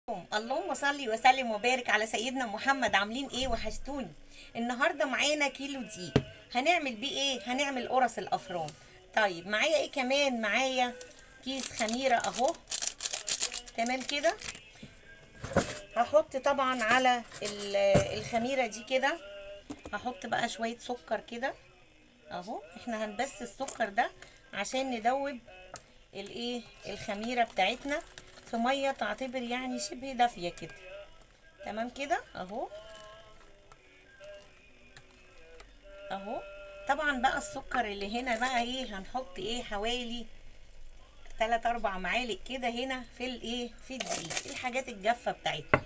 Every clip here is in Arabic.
اللهم صل وسلم وبارك على سيدنا محمد. عاملين ايه؟ وحشتوني. النهارده معانا كيلو دقيق. هنعمل بيه ايه؟ هنعمل قرص الافران. طيب معايا ايه كمان؟ معايا كيس خميره اهو. تمام كده. هحط طبعا على الخميره دي كده. هحط بقى شويه سكر كده اهو. احنا هنبس السكر ده عشان ندوب الايه الخميره بتاعتنا في ميه تعتبر يعني شبه دافيه كده. تمام كده اهو. اهو. طبعا بقى السكر اللي هنا بقى ايه، هنحط ايه حوالي 3 4 معالق كده هنا في الايه في الدقيق، الحاجات الجافه بتاعتنا.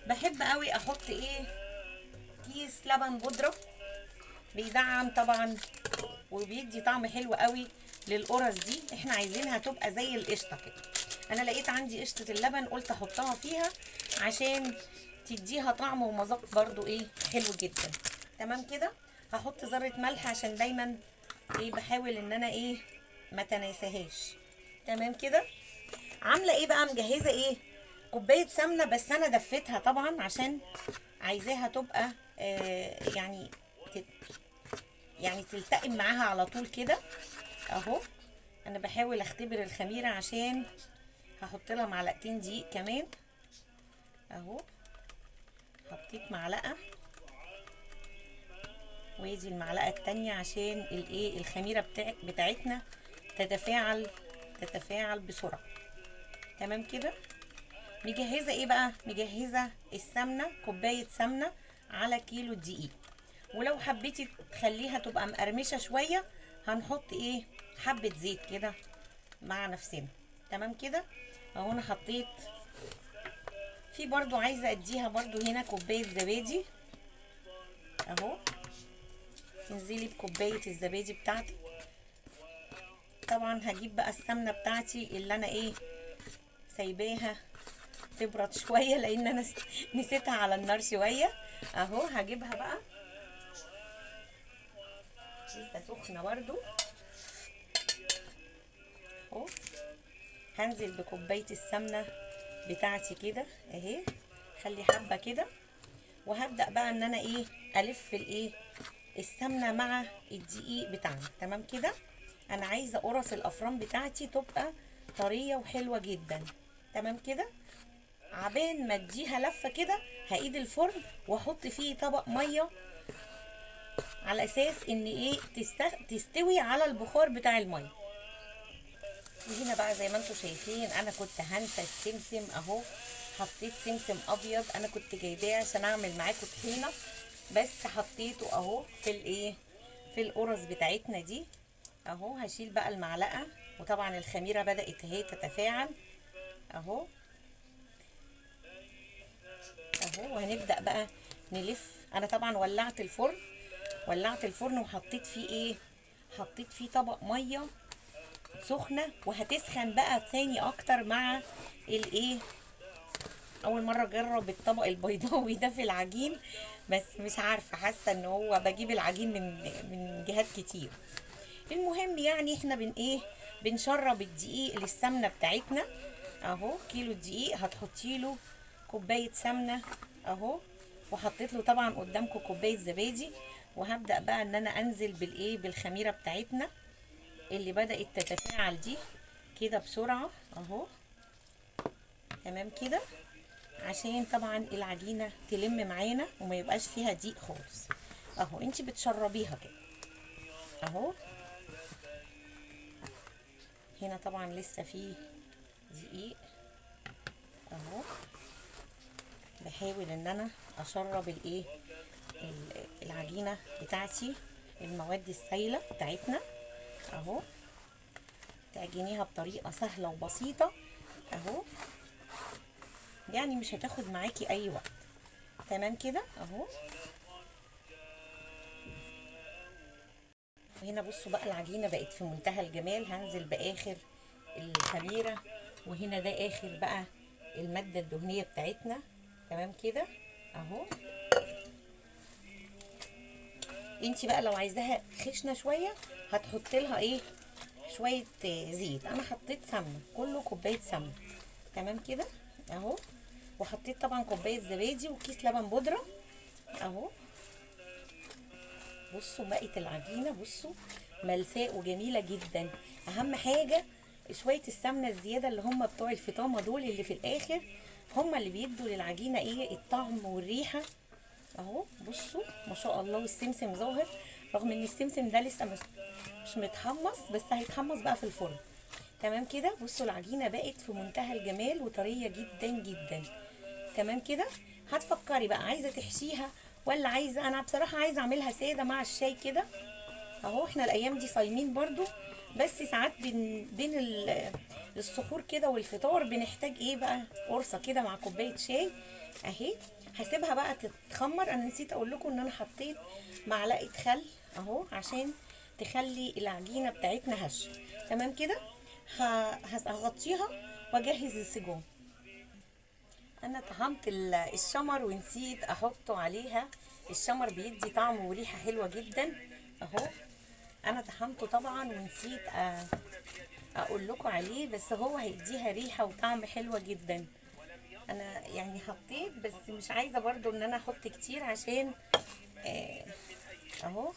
بحب قوي احط ايه كيس لبن بودره، بيدعم طبعا وبيدي طعم حلو قوي للقرص دي. احنا عايزينها تبقى زي القشطه كده. انا لقيت عندي قشطه اللبن قلت احطها فيها عشان تديها طعم ومذاق برضو ايه حلو جدا. تمام كده. هحط ذره ملح عشان دايما ايه بحاول ان انا ايه ما تناساهاش. تمام كده. عامله ايه بقى؟ مجهزه ايه كوبايه سمنه، بس انا دفيتها طبعا عشان عايزاها تبقى يعني يعني تلتئم معاها على طول كده اهو. انا بحاول اختبر الخميره عشان هحط لها معلقتين دقيق كمان اهو. حطيت معلقه وادي المعلقه التانية عشان الايه الخميره بتاعتنا تتفاعل بسرعه. تمام كده. مجهزه ايه بقى؟ مجهزه السمنه، كوبايه سمنه على كيلو دقيق. ولو حبيتي تخليها تبقى مقرمشه شويه هنحط ايه حبه زيت كده مع نفسنا. تمام كده. اهو انا حطيت في برضو عايزه اديها برضو هنا كوبايه زبادي اهو. تنزلي بكوبايه الزبادي بتاعتك. طبعا هجيب بقى السمنه بتاعتي اللي انا ايه سايباها تبرد شويه لان انا نسيتها على النار شويه اهو. هجيبها بقى لسه سخنه برضو اهو. هنزل بكوبايه السمنه بتاعتي كده اهي. خلي حبه كده. وهبدا بقى ان انا ايه الف الايه السمنه مع الدقيق بتاعنا. تمام كده. انا عايزه قرص الافران بتاعتي تبقى طريه وحلوه جدا. تمام كده. عبان ما اديها لفه كده هقيد الفرن واحط فيه طبق ميه على اساس ان ايه تستوي على البخار بتاع الميه. وهنا بقى زي ما انتم شايفين انا كنت هنسى السمسم اهو. حطيت سمسم ابيض انا كنت جايباه عشان اعمل معاكم طحينه، بس حطيته اهو في الايه في القرص بتاعتنا دي اهو. هشيل بقى المعلقه وطبعا الخميره بدات اهي تتفاعل اهو. اهو وهنبدا بقى نلف. انا طبعا ولعت الفرن وحطيت فيه ايه حطيت فيه طبق ميه سخنه وهتسخن بقى ثاني اكتر مع الايه. اول مره اجرب الطبق البيضاوي ده في العجين، بس مش عارفه حاسه ان هو بجيب العجين من جهات كتير. المهم يعني احنا بنشرب الدقيق للسمنه بتاعتنا اهو. كيلو الدقيق هتحطي له كوبايه سمنه اهو. وحطيت له طبعا قدامكم كوبايه زبادي. وهبدا بقى ان انا انزل بالخميره بتاعتنا اللي بدات تتفاعل دي كده بسرعه اهو. تمام كده. عشان طبعا العجينه تلم معانا وما يبقاش فيها دقيق خالص اهو. انت بتشربيها كده اهو. هنا طبعا لسه فيه دقيق اهو. بحاول ان انا اشرب العجينه بتاعتي المواد السائله بتاعتنا اهو. تعجنيها بطريقه سهله وبسيطه اهو، يعني مش هتاخد معاكي اي وقت. تمام كده اهو. وهنا بصوا بقى العجينه بقت في منتهى الجمال. هنزل باخر الخميره وهنا ده اخر بقى الماده الدهنيه بتاعتنا. تمام كده اهو. انت بقى لو عايزاها خشنه شويه هتحط لها ايه شويه زيت. انا حطيت سمنه كله كوبايه سمنه. تمام كده اهو. وحطيت طبعا كوبايه زبادي وكيس لبن بودره اهو. بصوا بقت العجينه، بصوا ملساء وجميله جدا. اهم حاجه شويه السمنه الزياده اللي هم بتوع الفطامه دول اللي في الاخر، هم اللي بيدوا للعجينه ايه الطعم والريحه اهو. بصوا ما شاء الله، والسمسم ظاهر رغم ان السمسم ده لسه مش متحمص، بس هيتحمص بقى في الفرن. تمام كده. بصوا العجينه بقت في منتهى الجمال وطريه جدا جدا. تمام كده. هتفكري بقى عايزه تحشيها ولا عايزه، انا بصراحه عايزه اعملها ساده مع الشاي كده اهو. احنا الايام دي صايمين برضو، بس ساعات بين السحور كده والفطار بنحتاج ايه بقى، قرصه كده مع كوبايه شاي اهي. هسيبها بقى تتخمر. انا نسيت اقول لكم ان انا حطيت معلقه خل اهو عشان تخلي العجينه بتاعتنا هشه. تمام كده. هغطيها واجهز السجون. انا طحنت الشمر ونسيت احطه عليها. الشمر بيدي طعم وريحه حلوه جدا اهو. انا طحنته طبعا ونسيت اقول لكم عليه، بس هو هيديها ريحه وطعم حلوه جدا. انا يعني حطيت، بس مش عايزه برضو ان انا احط كتير عشان آه، اهو.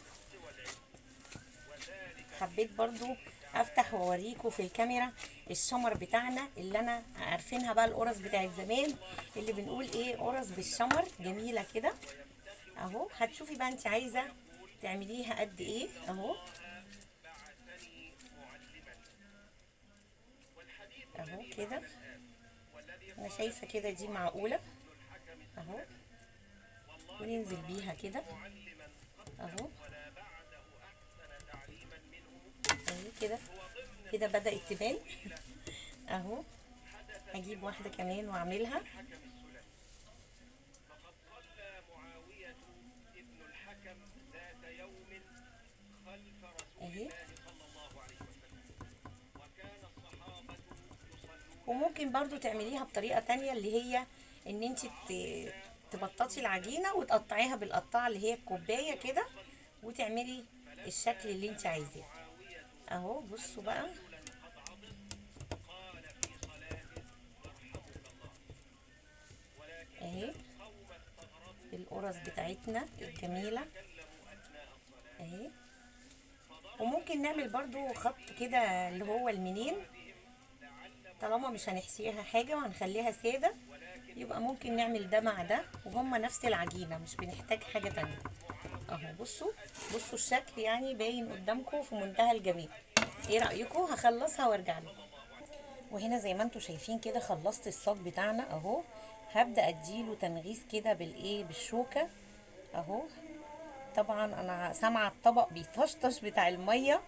حبيت برضو افتح واوريكم في الكاميرا الشمر بتاعنا اللي انا عارفينها بقى، القرص بتاعت زمان اللي بنقول ايه قرص بالشمر، جميله كده اهو. هتشوفي بقى انت عايزه تعمليها قد ايه اهو. اهو كده انا شايفه كده دي معقوله اهو. وننزل بيها كده اهو. اهي كده كده بدأت تبان اهو. هجيب واحده كمان واعملها اهي. وممكن برضو تعمليها بطريقة تانية، اللي هي ان انت تبططي العجينة وتقطعيها بالقطاعة اللي هي الكوباية كده، وتعملي الشكل اللي انت عايزاه اهو. بصوا بقى اهي القرص بتاعتنا الجميلة اهي. وممكن نعمل برضو خط كده اللي هو المنين، طالما مش هنحشيها حاجة وهنخليها سادة، يبقى ممكن نعمل ده مع ده وهما نفس العجينة، مش بنحتاج حاجة تانية اهو. بصوا بصوا الشكل يعني باين قدامكم في منتهى الجمال. ايه رأيكم؟ هخلصها وارجع لكم. وهنا زي ما انتم شايفين كده خلصت الصاج بتاعنا اهو. هبدأ اديله تنغيس كده بالايه بالشوكة اهو. طبعا انا سامعة الطبق بيطشطش بتاع المية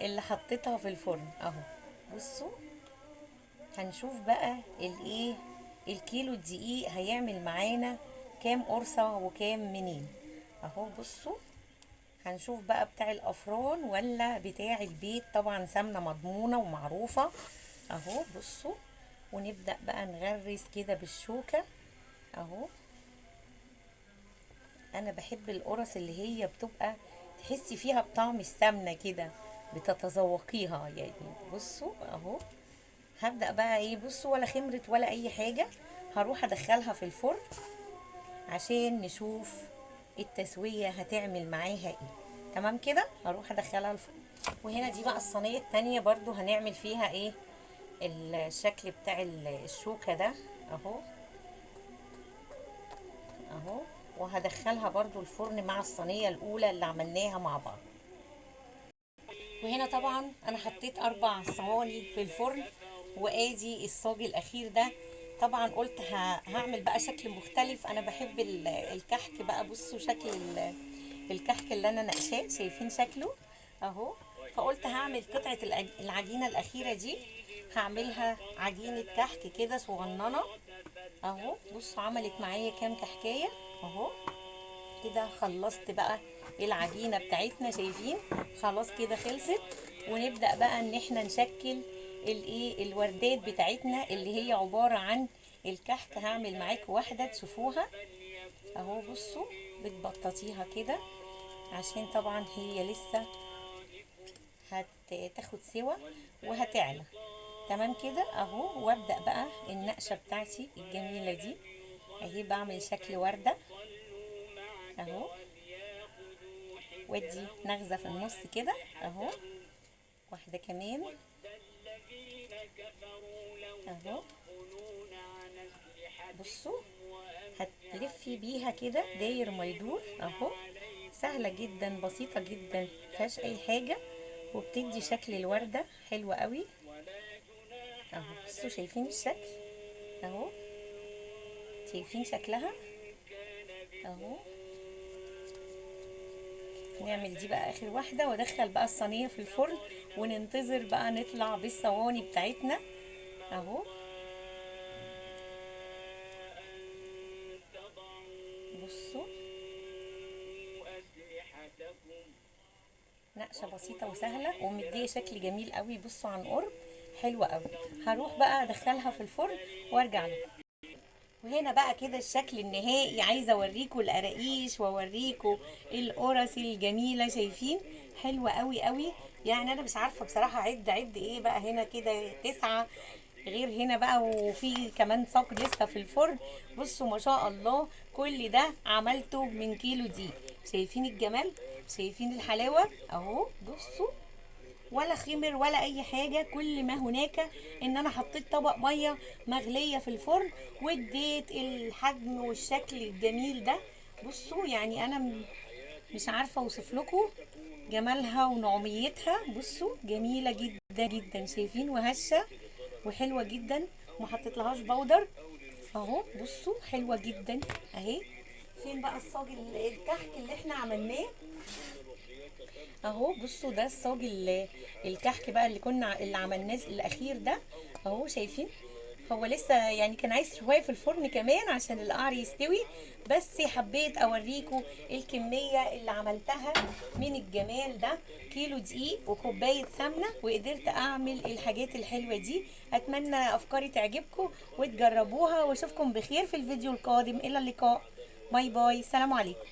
اللي حطيتها في الفرن اهو. بصوا هنشوف بقى الايه الكيلو الدقيق هيعمل معانا كام قرصة وكام منين اهو. بصوا هنشوف بقى بتاع الافران ولا بتاع البيت، طبعا سمنة مضمونة ومعروفة اهو. بصوا ونبدأ بقى نغرس كده بالشوكة اهو. انا بحب القرص اللي هي بتبقى تحسي فيها بطعم السمنة كده، بتتذوقيها يعني. بصوا اهو. هبدأ بقى ايه، بصوا ولا خمرت ولا اي حاجة، هروح ادخلها في الفرن عشان نشوف التسوية هتعمل معاها ايه. تمام كده هروح ادخلها الفرن. وهنا دي بقى الصينية التانية برضو هنعمل فيها ايه الشكل بتاع الشوكة ده اهو. اهو وهدخلها برضو الفرن مع الصينية الاولى اللي عملناها مع بعض. وهنا طبعا انا حطيت 4 صواني في الفرن، وادي الصاج الاخير ده. طبعا قلت هعمل بقى شكل مختلف، انا بحب الكحك بقى. بصوا شكل الكحك اللي انا نقشاه، شايفين شكله اهو. فقلت هعمل قطعة العجينة الاخيرة دي، هعملها عجينة كحك كده صغننة اهو. بصوا عملت معايا كام كحكاية اهو. كده خلصت بقى العجينة بتاعتنا، شايفين خلاص كده خلصت. ونبدأ بقى ان احنا نشكل الايه الوردات بتاعتنا اللي هي عبارة عن الكحك. هعمل معاكم واحدة تشوفوها اهو. بصوا بتبططيها كده عشان طبعا هي لسه هتاخد سوا وهتعلى تمام كده اهو. وابدا بقى النقشه بتاعتي الجميله دي اهي، بعمل شكل ورده اهو، وادي نغزه في النص كده اهو، واحده كمان اهو. بصوا، هتلفي بيها كده داير ما يدور اهو. سهله جدا، بسيطه جدا، مفيهاش اي حاجه، وبتدي شكل الورده حلوه قوي اهو. بصوا شايفين الشكل اهو، شايفين شكلها اهو. نعمل دي بقى اخر واحده، وادخل بقى الصينيه في الفرن، وننتظر بقى نطلع بالصواني بتاعتنا اهو. بصوا، نقشه بسيطه وسهله ومديه شكل جميل قوي. بصوا عن قرب حلوه قوي. هروح بقى ادخلها في الفرن وارجع لكم. وهنا بقى كده الشكل النهائي. عايزه اوريكم القراقيش واوريكم القرص الجميله. شايفين حلوه قوي قوي. يعني انا مش عارفه بصراحه عد ايه بقى. هنا كده 9، غير هنا بقى، وفي كمان صاج لسه في الفرن. بصوا ما شاء الله، كل ده عملته من كيلو دقيق. شايفين الجمال، شايفين الحلاوه اهو. بصوا، ولا خمر ولا اي حاجه. كل ما هناك ان انا حطيت طبق ميه مغليه في الفرن، واديت الحجم والشكل الجميل ده. بصوا يعني انا مش عارفه اوصف لكم جمالها ونعوميتها. بصوا جميله جدا جدا، شايفين، وهشه وحلوه جدا. وما حطيتلهاش بودر اهو. بصوا حلوه جدا اهي. فين بقى الصاج الكحك اللي احنا عملناه اهو. بصوا ده الصاج الكحك بقى اللي عملناه الاخير ده اهو. شايفين، هو لسه يعني كان عايز شويه في الفرن كمان عشان القعر يستوي، بس حبيت اوريكم الكميه اللي عملتها من الجمال ده. كيلو دقيق وكوبايه سمنه، وقدرت اعمل الحاجات الحلوه دي. اتمنى افكاري تعجبكم وتجربوها، واشوفكم بخير في الفيديو القادم. الى اللقاء، باي باي، سلام عليكم.